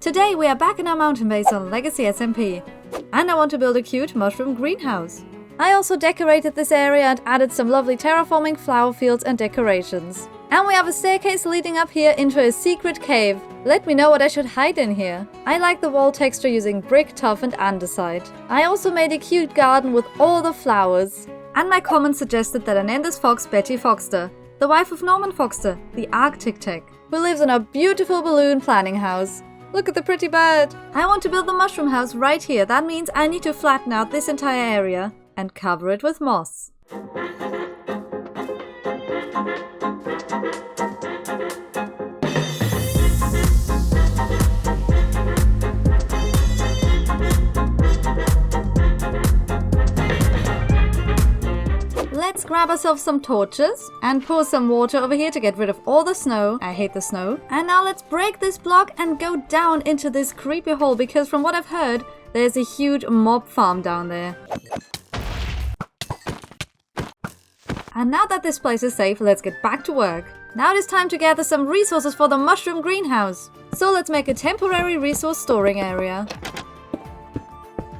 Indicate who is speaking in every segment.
Speaker 1: Today we are back in our mountain base on Legacy SMP, and I want to build a cute mushroom greenhouse. I also decorated this area and added some lovely terraforming flower fields and decorations. And we have a staircase leading up here into a secret cave. Let me know what I should hide in here. I like the wall texture using brick, tuff and andesite. I also made a cute garden with all the flowers. And my comments suggested that I name this fox Betty Foxter, the wife of Norman Foxter, the Arctic tech, who lives in a beautiful balloon planning house. Look at the pretty bird. I want to build the mushroom house right here. That means I need to flatten out this entire area and cover it with moss. Let's grab ourselves some torches and pour some water over here to get rid of all the snow. I hate the snow. And now let's break this block and go down into this creepy hole because from what I've heard, there's a huge mob farm down there. And now that this place is safe, let's get back to work. Now it is time to gather some resources for the mushroom greenhouse. So let's make a temporary resource storing area.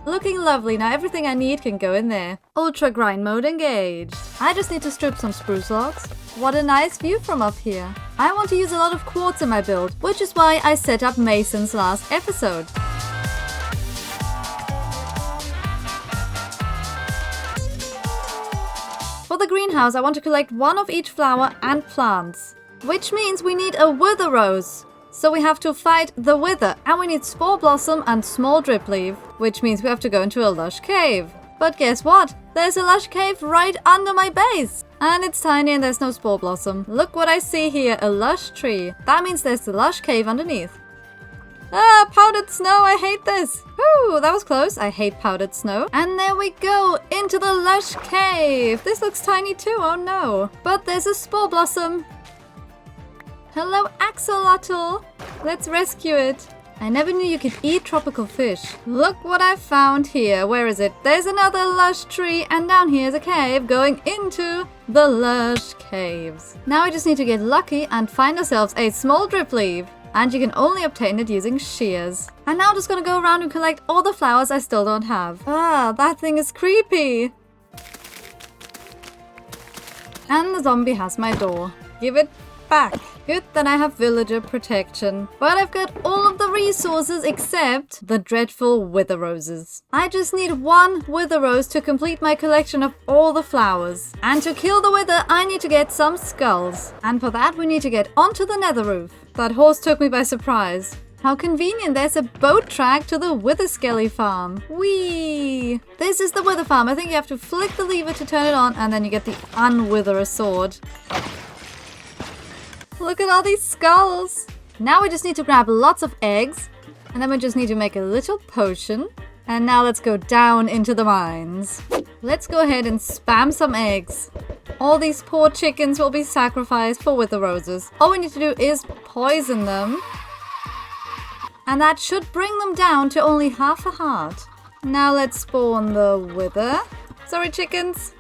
Speaker 1: Looking lovely, now everything I need can go in there. Ultra grind mode engaged. I just need to strip some spruce logs. What a nice view from up here. I want to use a lot of quartz in my build, which is why I set up masons last episode. For the greenhouse, I want to collect one of each flower and plants, which means we need a wither rose. So we have to fight the wither, and we need spore blossom and small drip leaf, which means we have to go into a lush cave. But guess what? There's a lush cave right under my base. And it's tiny and there's no spore blossom. Look what I see here, a lush tree. That means there's the lush cave underneath. Ah, powdered snow, I hate this. Whew, that was close. I hate powdered snow. And there we go, into the lush cave. This looks tiny too, oh no. But there's a spore blossom. Hello, axolotl. Let's rescue it. I never knew you could eat tropical fish. Look what I found here. Where is it? There's another lush tree, and down here is a cave going into the lush caves. Now we just need to get lucky and find ourselves a small drip leaf. And you can only obtain it using shears. And now I'm just gonna go around and collect all the flowers I still don't have. Ah, that thing is creepy. And the zombie has my door. Give it back. Good that I have villager protection. But I've got all of the resources except the dreadful wither roses. I just need one wither rose to complete my collection of all the flowers. And to kill the wither, I need to get some skulls. And for that, we need to get onto the nether roof. That horse took me by surprise. How convenient, there's a boat track to the wither skelly farm. Whee! This is the wither farm. I think you have to flick the lever to turn it on and then you get the unwither sword. Look at all these skulls. Now we just need to grab lots of eggs. And then we just need to make a little potion. And now let's go down into the mines. Let's go ahead and spam some eggs. All these poor chickens will be sacrificed for wither roses. All we need to do is poison them. And that should bring them down to only half a heart. Now let's spawn the wither. Sorry, chickens.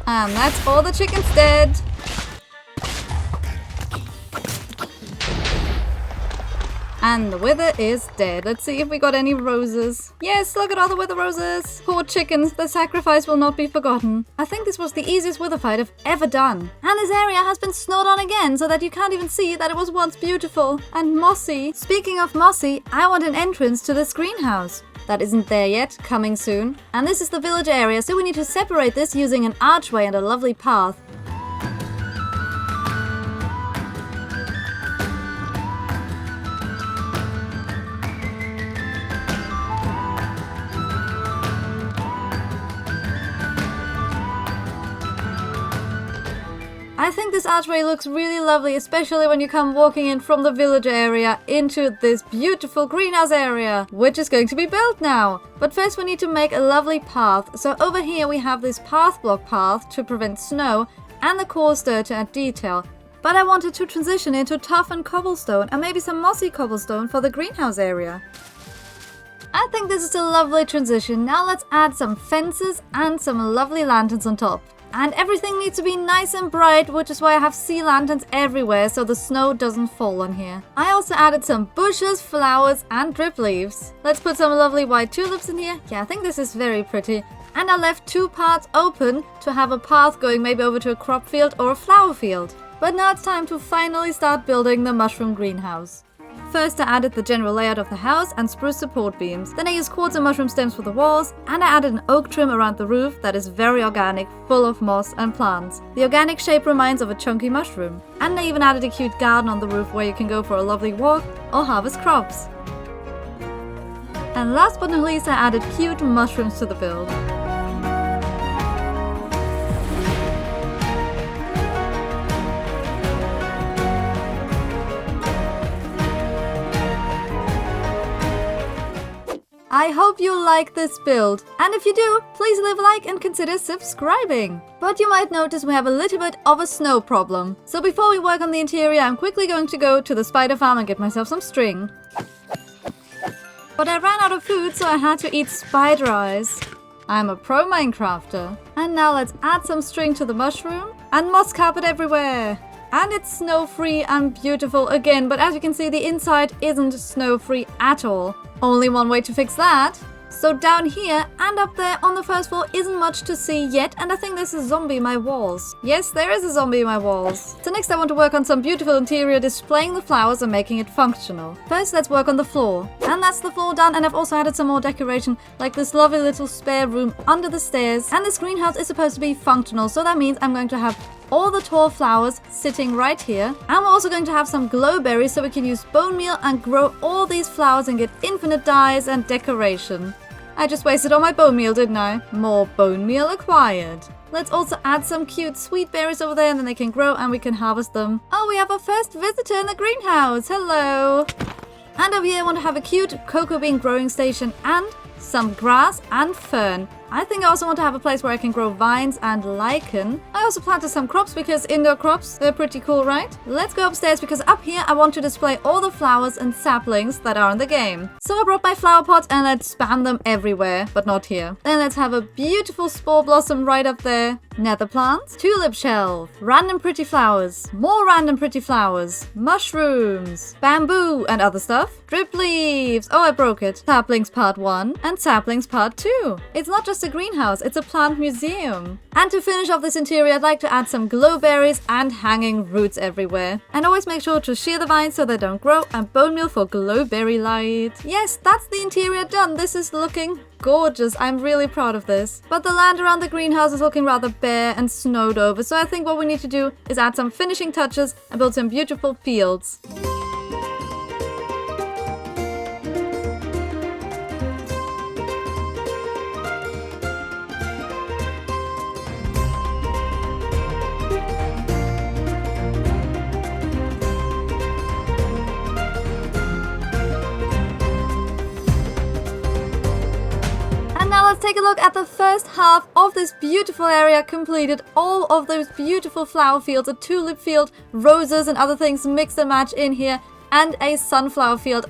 Speaker 1: And that's all the chickens dead. And the wither is dead. Let's see if we got any roses. Yes, look at all the wither roses. Poor chickens, the sacrifice will not be forgotten. I think this was the easiest wither fight I've ever done. And this area has been snowed on again so that you can't even see that it was once beautiful and mossy. Speaking of mossy, I want an entrance to this greenhouse. That isn't there yet, coming soon. And this is the village area, so we need to separate this using an archway and a lovely path. I think this archway looks really lovely, especially when you come walking in from the village area into this beautiful greenhouse area, which is going to be built now. But first we need to make a lovely path. So over here we have this path block path to prevent snow and the coarse dirt to add detail. But I wanted to transition into tough and cobblestone and maybe some mossy cobblestone for the greenhouse area. I think this is a lovely transition. Now let's add some fences and some lovely lanterns on top. And everything needs to be nice and bright, which is why I have sea lanterns everywhere so the snow doesn't fall on here. I also added some bushes, flowers and drip leaves. Let's put some lovely white tulips in here. Yeah, I think this is very pretty. And I left 2 parts open to have a path going maybe over to a crop field or a flower field. But now it's time to finally start building the mushroom greenhouse. First, I added the general layout of the house and spruce support beams. Then I used quartz and mushroom stems for the walls, and I added an oak trim around the roof that is very organic, full of moss and plants. The organic shape reminds of a chunky mushroom. And I even added a cute garden on the roof where you can go for a lovely walk or harvest crops. And last but not least, I added cute mushrooms to the build. I hope you like this build, and if you do, please leave a like and consider subscribing. But you might notice we have a little bit of a snow problem. So before we work on the interior, I'm quickly going to go to the spider farm and get myself some string. But I ran out of food, so I had to eat spider eyes. I'm a pro Minecrafter. And now let's add some string to the mushroom and moss carpet everywhere. And it's snow-free and beautiful again, but as you can see, the inside isn't snow-free at all. Only one way to fix that. So down here and up there on the first floor isn't much to see yet, and I think there's a zombie in my walls. Yes, there is a zombie in my walls. So next I want to work on some beautiful interior, displaying the flowers and making it functional. First, let's work on the floor. And that's the floor done, and I've also added some more decoration, like this lovely little spare room under the stairs. And this greenhouse is supposed to be functional, so that means I'm going to have all the tall flowers sitting right here. And we're also going to have some glow berries so we can use bone meal and grow all these flowers and get infinite dyes and decoration. I just wasted all my bone meal, didn't I? More bone meal acquired. Let's also add some cute sweet berries over there, and then they can grow and we can harvest them. Oh, we have our first visitor in the greenhouse. Hello. And over here I want to have a cute cocoa bean growing station and some grass and fern. I think I also want to have a place where I can grow vines and lichen. I also planted some crops because indoor crops, they're pretty cool, right? Let's go upstairs because up here I want to display all the flowers and saplings that are in the game. So I brought my flower pots and let's spam them everywhere, but not here. Then let's have a beautiful spore blossom right up there. Nether plants, tulip shelf, random pretty flowers, more random pretty flowers, mushrooms, bamboo and other stuff, drip leaves, oh I broke it, saplings part 1 and saplings part 2. It's not just a greenhouse, it's a plant museum. And to finish off this interior, I'd like to add some glow berries and hanging roots everywhere. And always make sure to shear the vines so they don't grow, and bone meal for glow berry light. Yes, that's the interior done. This is looking gorgeous. I'm really proud of this. But the land around the greenhouse is looking rather bare and snowed over, so I think what we need to do is add some finishing touches and build some beautiful fields. Let's take a look at the first half of this beautiful area completed. All of those beautiful flower fields, a tulip field, roses and other things mix and match in here, and a sunflower field.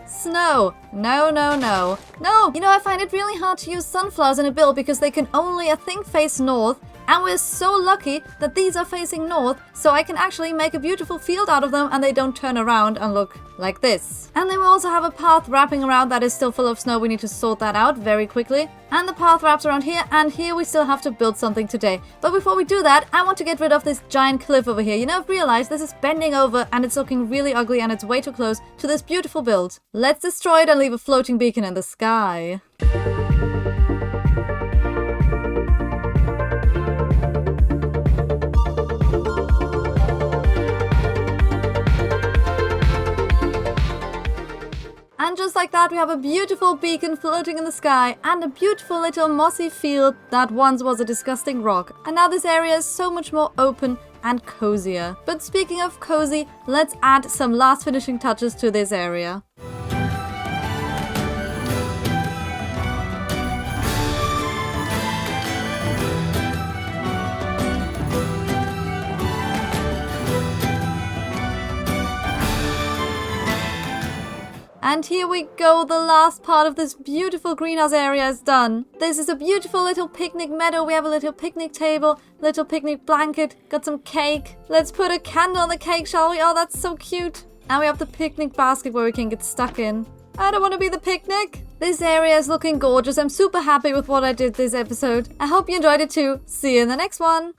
Speaker 1: Snow. No, no, no. No! You know, I find it really hard to use sunflowers in a build because they can only, I think, face north. And we're so lucky that these are facing north, so I can actually make a beautiful field out of them and they don't turn around and look like this. And then we also have a path wrapping around that is still full of snow. We need to sort that out very quickly. And the path wraps around here, and here we still have to build something today. But before we do that, I want to get rid of this giant cliff over here. You know, I've realized this is bending over and it's looking really ugly and it's way too close to this beautiful build. Let's destroy it and leave a floating beacon in the sky. And just like that, we have a beautiful beacon floating in the sky and a beautiful little mossy field that once was a disgusting rock. And now this area is so much more open and cozier. But speaking of cozy, let's add some last finishing touches to this area. And here we go, the last part of this beautiful greenhouse area is done. This is a beautiful little picnic meadow. We have a little picnic table, little picnic blanket, got some cake. Let's put a candle on the cake, shall we? Oh, that's so cute. And we have the picnic basket where we can get stuck in. I don't want to be the picnic. This area is looking gorgeous. I'm super happy with what I did this episode. I hope you enjoyed it too. See you in the next one.